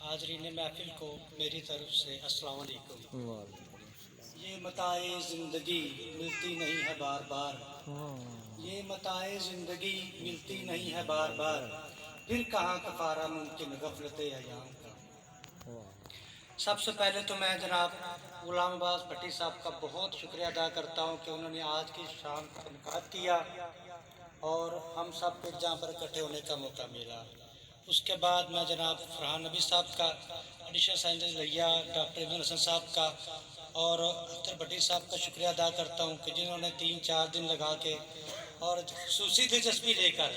حاضرین محفل کو میری طرف سے السلام علیکم۔ یہ متاع زندگی ملتی نہیں ہے بار بار، یہ متاع زندگی ملتی نہیں ہے بار بار، پھر کہاں کفارہ ممکن غفلت ایام کا۔ سب سے پہلے تو میں جناب غلام عباس بھٹی صاحب کا بہت شکریہ ادا کرتا ہوں کہ انہوں نے آج کی شام کا انعقاد کیا اور ہم سب کو جہاں پر اکٹھے ہونے کا موقع ملا۔ اس کے بعد میں جناب فرحان نبی صاحب کا، ایڈیشنل سائنٹسٹ لیا ڈاکٹر ابن حسن صاحب کا اور اختر بھٹی صاحب کا شکریہ ادا کرتا ہوں کہ جنہوں نے 3-4 دن لگا کے اور خصوصی دلچسپی لے کر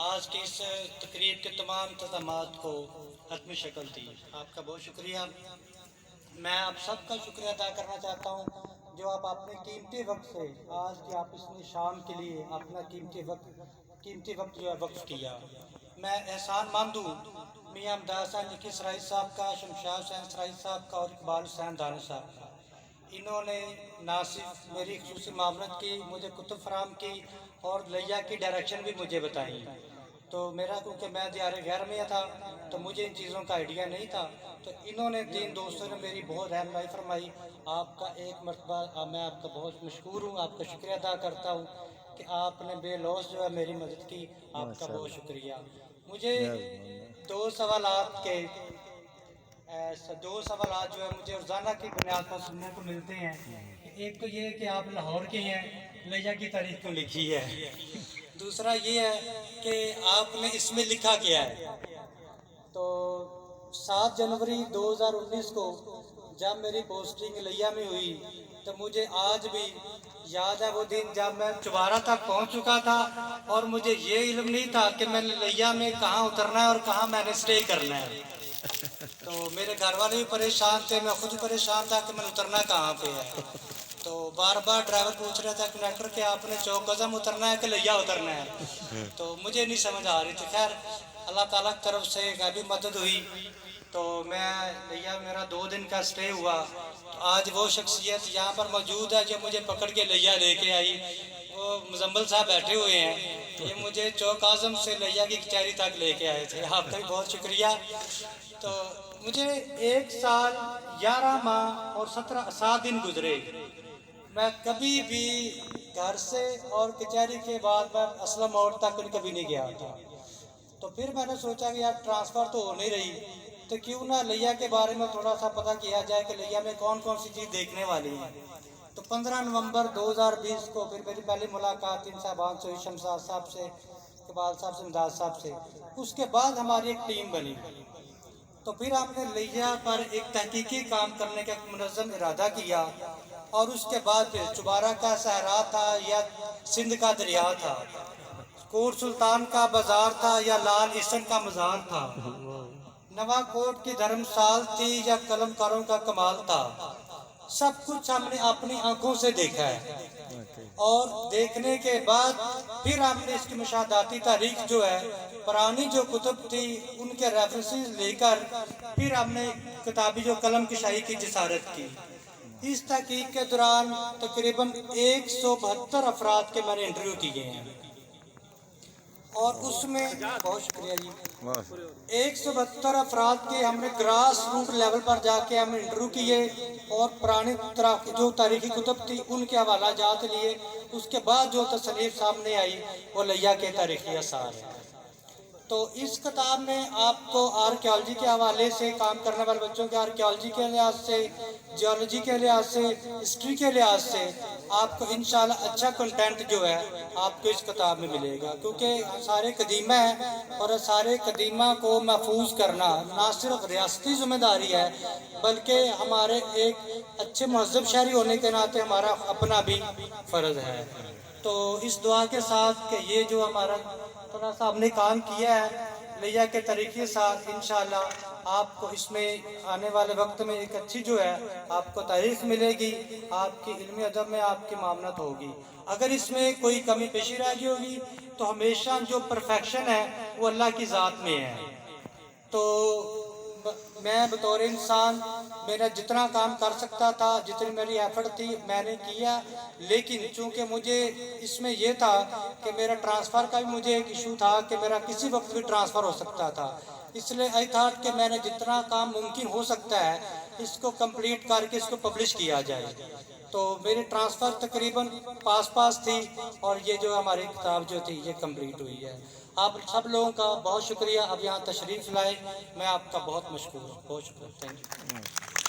آج کی اس تقریب کے تمام انتظامات کو حتمی شکل دی۔ آپ کا بہت شکریہ۔ میں آپ سب کا شکریہ ادا کرنا چاہتا ہوں جو آپ اپنے قیمتی وقت سے آج کی آپ اس میں شام کے لیے اپنا قیمتی وقت جو ہے وقف کیا۔ میں احسان مند ہوں میاں امداد حسین نکی سرائی صاحب کا، شمشاد حسین سرائی صاحب کا اور اقبال حسین دانش صاحب کا۔ انہوں نے نہ صرف میری خصوصی معاونت کی، مجھے کتب فراہم کی اور لیا کی ڈائریکشن بھی مجھے بتائی۔ تو میرا کیونکہ میں دیار غیر میں تھا تو مجھے ان چیزوں کا آئیڈیا نہیں تھا، تو انہوں نے 3 دوستوں نے میری بہت رہنمائی فرمائی۔ آپ کا ایک مرتبہ میں آپ کا بہت مشکور ہوں، آپ کا شکریہ ادا کرتا ہوں کہ آپ نے بے لوث جو ہے میری مدد کی، آپ کا بہت شکریہ۔ مجھے دو سوالات جو ہے مجھے روزانہ کی بنیاد پر سننے کو ملتے ہیں۔ ایک تو یہ کہ آپ لاہور کے ہیں، لیا کی تاریخ کیوں لکھی ہے؟ دوسرا یہ ہے کہ آپ نے اس میں لکھا کیا ہے؟ تو 7 جنوری 2019 کو جب میری پوسٹنگ لیا میں ہوئی تو مجھے آج بھی یاد ہے وہ دن جب میں چوارہ تک پہنچ چکا تھا اور مجھے یہ علم نہیں تھا کہ میں نے لیا میں کہاں اترنا ہے اور کہاں میں نے اسٹے کرنا ہے۔ تو میرے گھر والے بھی پریشان تھے، میں خود پریشان تھا کہ میں اترنا کہاں پہ ہے۔ تو بار بار ڈرائیور پوچھ رہا تھا کنڈکٹر کہ آپ نے چوک عزم اترنا ہے کہ لیا اترنا ہے، تو مجھے نہیں سمجھ آ رہی تھی۔ خیر اللہ تعالیٰ کی طرف سے غیبی مدد ہوئی تو میں لیا میرا 2 دن کا اسٹے ہوا۔ تو آج وہ شخصیت یہاں پر موجود ہے جو مجھے پکڑ کے لیا لے کے آئی، وہ مزمل صاحب بیٹھے ہوئے ہیں، یہ مجھے چوک اعظم سے لیا کی کچہری تک لے کے آئے تھے۔ آپ کا بھی بہت شکریہ۔ تو مجھے 1 سال 11 ماہ اور 7 دن گزرے، میں کبھی بھی گھر سے اور کچہری کے بعد میں اسلم موڑ تک کبھی نہیں گیا تھا۔ تو پھر میں نے سوچا کہ یار ٹرانسفر تو ہو نہیں رہی تو کیوں نہ لیا کے بارے میں تھوڑا سا پتہ کیا جائے کہ لیا میں کون کون سی چیز دیکھنے والی ہیں۔ تو 15 نومبر 2020 کو پھر میری پہلی ملاقات ان صاحبان سے، شمشاد صاحب سے، اقبال صاحب سے، امداد صاحب سے۔ اس کے بعد ہماری ایک ٹیم بنی، تو پھر ہم نے لیا پر ایک تحقیقی کام کرنے کا ایک منظم ارادہ کیا، اور اس کے بعد پھر چبارہ کا صحرا تھا یا سندھ کا دریا تھا، کوٹ سلطان کا بازار تھا یا لال حسن کا مزار تھا، نوا کوٹ کی دھرمسال تھی یا قلم کاروں کا کمال تھا، سب کچھ ہم نے اپنی آنکھوں سے دیکھا ہے۔ اور دیکھنے کے بعد پھر ہم نے اس کی مشاہداتی تاریخ جو ہے، پرانی جو کتب تھی ان کے ریفرنسز لے کر پھر ہم نے کتابی جو قلم کشائی کی جسارت کی۔ اس تحقیق کے دوران تقریباً 172 افراد کے میں نے انٹرویو کیے ہیں، اور اس میں بہت شکریہ جی، 172 افراد کے ہم نے گراس روٹ لیول پر جا کے ہم نے انٹرویو کیے اور پرانی جو تاریخی کتب تھی ان کے حوالہ جات لیے۔ اس کے بعد جو تصنیف سامنے آئی وہ لیا کے تاریخی آثار ہے۔ تو اس کتاب میں آپ کو آرکیالوجی کے حوالے سے کام کرنے والے بچوں کے آرکیالوجی کے لحاظ سے، جیولوجی کے لحاظ سے، ہسٹری کے لحاظ سے آپ کو انشاءاللہ اچھا کنٹینٹ جو ہے آپ کو اس کتاب میں ملے گا، کیونکہ آثار قدیمہ ہے اور آثار قدیمہ کو محفوظ کرنا نہ صرف ریاستی ذمہ داری ہے بلکہ ہمارے ایک اچھے مہذب شہری ہونے کے ناطے ہمارا اپنا بھی فرض ہے۔ تو اس دعا کے ساتھ کہ یہ جو ہمارا تھوڑا سا ہم نے کام کیا ہے لیا کے طریقے ساتھ، انشاءاللہ آپ کو اس میں آنے والے وقت میں ایک اچھی جو ہے آپ کو تاریخ ملے گی، آپ کی علمی ادب میں آپ کی معاونت ہوگی۔ اگر اس میں کوئی کمی پیشی رہ گئی ہوگی تو ہمیشہ جو پرفیکشن ہے وہ اللہ کی ذات میں ہے۔ تو میں بطور انسان میرا جتنا کام کر سکتا تھا، جتنی میری ایفرٹ تھی میں نے کیا، لیکن چونکہ مجھے اس میں یہ تھا کہ میرا ٹرانسفر کا بھی مجھے ایک ایشو تھا کہ میرا کسی وقت بھی ٹرانسفر ہو سکتا تھا، اس لیے آئی تھاٹ کہ میں نے جتنا کام ممکن ہو سکتا ہے اس کو کمپلیٹ کر کے اس کو پبلش کیا جائے. تو میری ٹرانسفر تقریباً پاس تھی اور یہ جو ہماری کتاب جو تھی یہ کمپلیٹ ہوئی ہے. آپ سب لوگوں کا بہت شکریہ اب یہاں تشریف لائے. میں آپ کا بہت مشکور ہوں. بہت شکریہ. Thank you.